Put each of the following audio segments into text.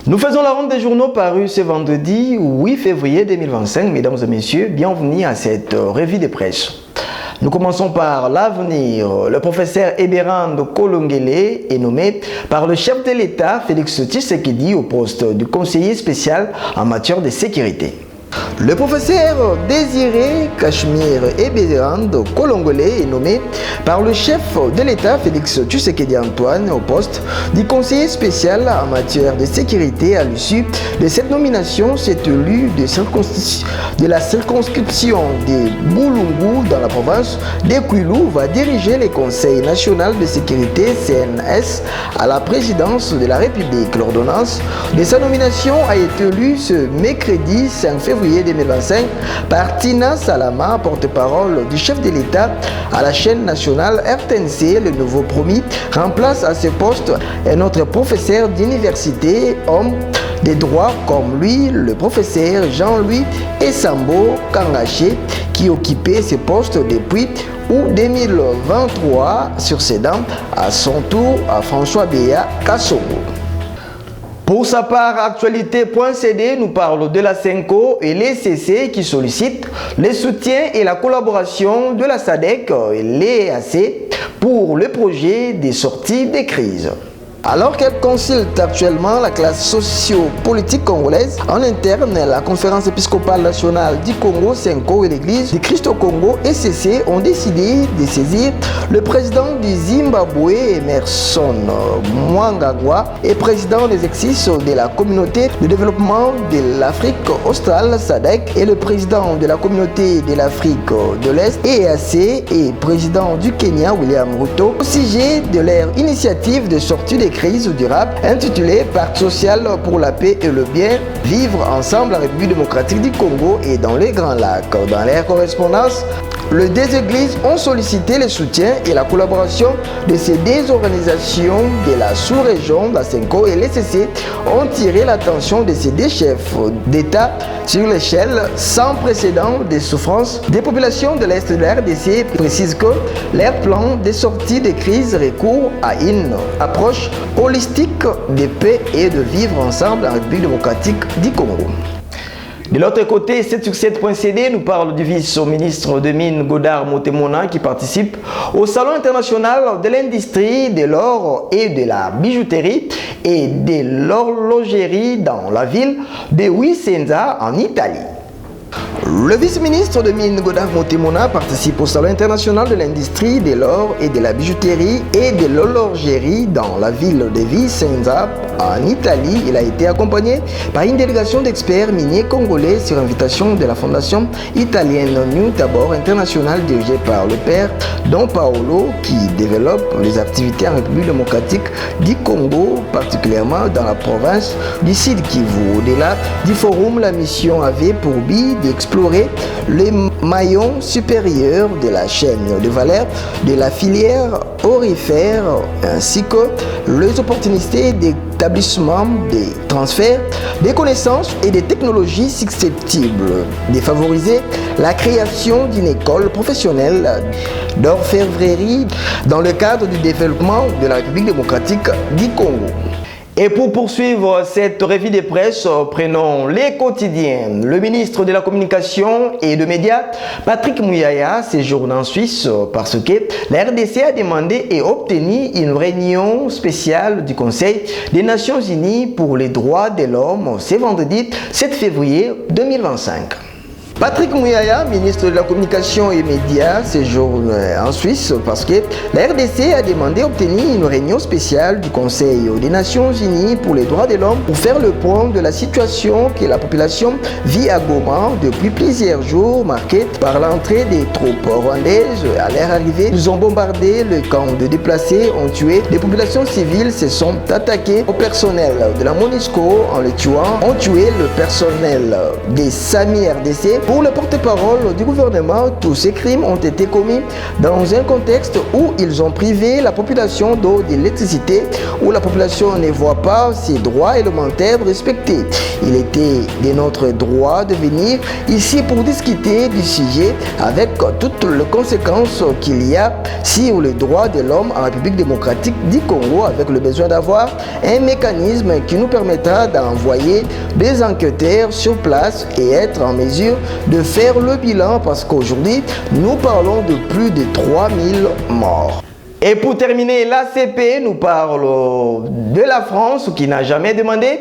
Nous faisons la ronde des journaux parus ce vendredi 8 février 2025. Mesdames et messieurs, bienvenue à cette revue de presse. Nous commençons par l'avenir. Le professeur Eberhard Kolongele est nommé par le chef de l'État Félix Tshisekedi au poste du conseiller spécial en matière de sécurité. Le professeur Désiré Cachemire Eberhard Kolongele est nommé par le chef de l'État Félix Tshisekedi Antoine au poste du conseiller spécial en matière de sécurité. À l'issue de cette nomination, cet élu de la circonscription de Boulungu dans la province de Kwilu va diriger le Conseil national de sécurité CNS à la présidence de la République. L'ordonnance de sa nomination a été lue ce mercredi 5 février 2025 par Tina Salama, porte-parole du chef de l'État à la chaîne nationale RTNC. Le nouveau promis remplace à ce poste un autre professeur d'université, homme des droits comme lui, le professeur Jean-Louis Essambo Kangaché, qui occupait ce poste depuis août 2023, succédant à son tour à François Béa Kassogo. Pour sa part, Actualité.cd nous parle de la CENCO et l'ECC qui sollicitent le soutien et la collaboration de la SADC et l'EAC pour le projet des sorties des crises. Alors qu'elle consulte actuellement la classe socio-politique congolaise, en interne, la conférence épiscopale nationale du Congo, CENCO et l'église du Christ au Congo, ECC, ont décidé de saisir le président du Zimbabwe, Emerson Mnangagwa, et président des exercices de la communauté de développement de l'Afrique australe, SADC, et le président de la communauté de l'Afrique de l'Est, EAC, et président du Kenya, William Ruto, au sujet de leur initiative de sortie des crise durable intitulée Pacte social pour la paix et le bien vivre ensemble en République démocratique du Congo et dans les Grands Lacs. Dans leur correspondance, les deux églises ont sollicité le soutien et la collaboration de ces deux organisations de la sous-région, la CENCO et l'ECC ont tiré l'attention de ces deux chefs d'État sur l'échelle sans précédent des souffrances des populations de l'Est de la RDC, précise que leur plan de sortie de crise recourt à une approche holistique de paix et de vivre ensemble en République démocratique du Congo. De l'autre côté, 7sur7.cd nous parle du vice-ministre de Mines Godard Motemona qui participe au Salon international de l'industrie de l'or et de la bijouterie et de l'horlogerie dans la ville de Vicenza en Italie. Le vice-ministre de Mines Godard Motemona participe au Salon international de l'industrie de l'or et de la bijouterie et de l'horlogerie dans la ville de Vicenza en Italie. Il a été accompagné par une délégation d'experts miniers congolais sur invitation de la fondation italienne New Tabor International dirigée par le père Don Paolo qui développe les activités en République démocratique du Congo, particulièrement dans la province du Sud Kivu. Au-delà du forum, la mission avait pour but d'explorer les maillons supérieurs de la chaîne de valeur de la filière aurifère ainsi que les opportunités d'établissement, des transferts, des connaissances et des technologies susceptibles de favoriser la création d'une école professionnelle d'orfèvrerie dans le cadre du développement de la République démocratique du Congo. Et pour poursuivre cette revue de presse, prenons les quotidiens. Le ministre de la Communication et des Médias, Patrick Muyaya, séjourne en Suisse parce que la RDC a demandé et obtenu une réunion spéciale du Conseil des Nations Unies pour les droits de l'homme ce vendredi 7 février 2025. Patrick Muyaya, ministre de la Communication et Médias, séjourne en Suisse parce que la RDC a demandé et obtenu une réunion spéciale du Conseil des Nations Unies pour les droits de l'homme pour faire le point de la situation que la population vit à Goma depuis plusieurs jours, marquée par l'entrée des troupes rwandaises. À leur arrivée, ils ont bombardé le camp de déplacés, ont tué des populations civiles, se sont attaqués au personnel de la MONUSCO en le tuant, ont tué le personnel des SAMI RDC Pour le porte-parole du gouvernement, tous ces crimes ont été commis dans un contexte où ils ont privé la population d'eau, d'électricité, où la population ne voit pas ses droits élémentaires respectés. Il était de notre droit de venir ici pour discuter du sujet avec toutes les conséquences qu'il y a sur les droits de l'homme en République démocratique du Congo, avec le besoin d'avoir un mécanisme qui nous permettra d'envoyer des enquêteurs sur place et être en mesure de faire le bilan, parce qu'aujourd'hui, nous parlons de plus de 3000 morts. Et pour terminer, l'ACP nous parle de la France qui n'a jamais demandé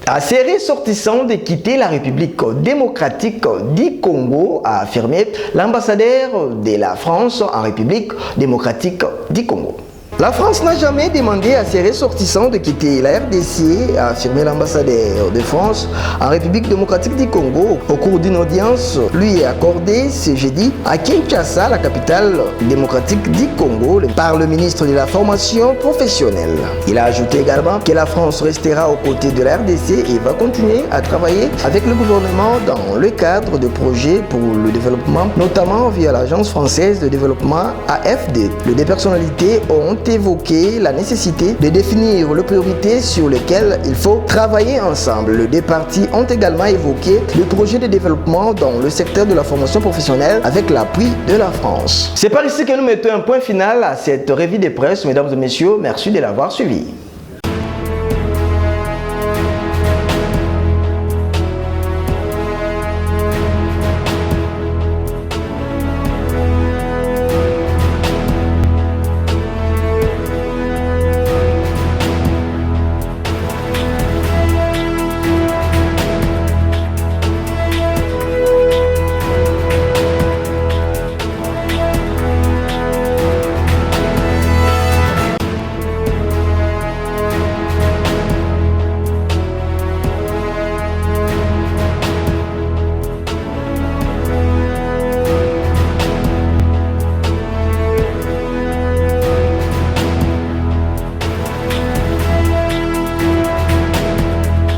à ses ressortissants de quitter la République démocratique du Congo, a affirmé l'ambassadeur de la France en République démocratique du Congo. La France n'a jamais demandé à ses ressortissants de quitter la RDC, a affirmé l'ambassadeur de France en République démocratique du Congo au cours d'une audience lui accordée ce jeudi à Kinshasa, la capitale démocratique du Congo, par le ministre de la Formation professionnelle. Il a ajouté également que la France restera aux côtés de la RDC et va continuer à travailler avec le gouvernement dans le cadre de projets pour le développement, notamment via l'Agence française de développement AFD. Les deux personnalités ont évoqué la nécessité de définir les priorités sur lesquelles il faut travailler ensemble. Les deux parties ont également évoqué le projet de développement dans le secteur de la formation professionnelle avec l'appui de la France. C'est par ici que nous mettons un point final à cette revue de presse. Mesdames et messieurs, merci de l'avoir suivi.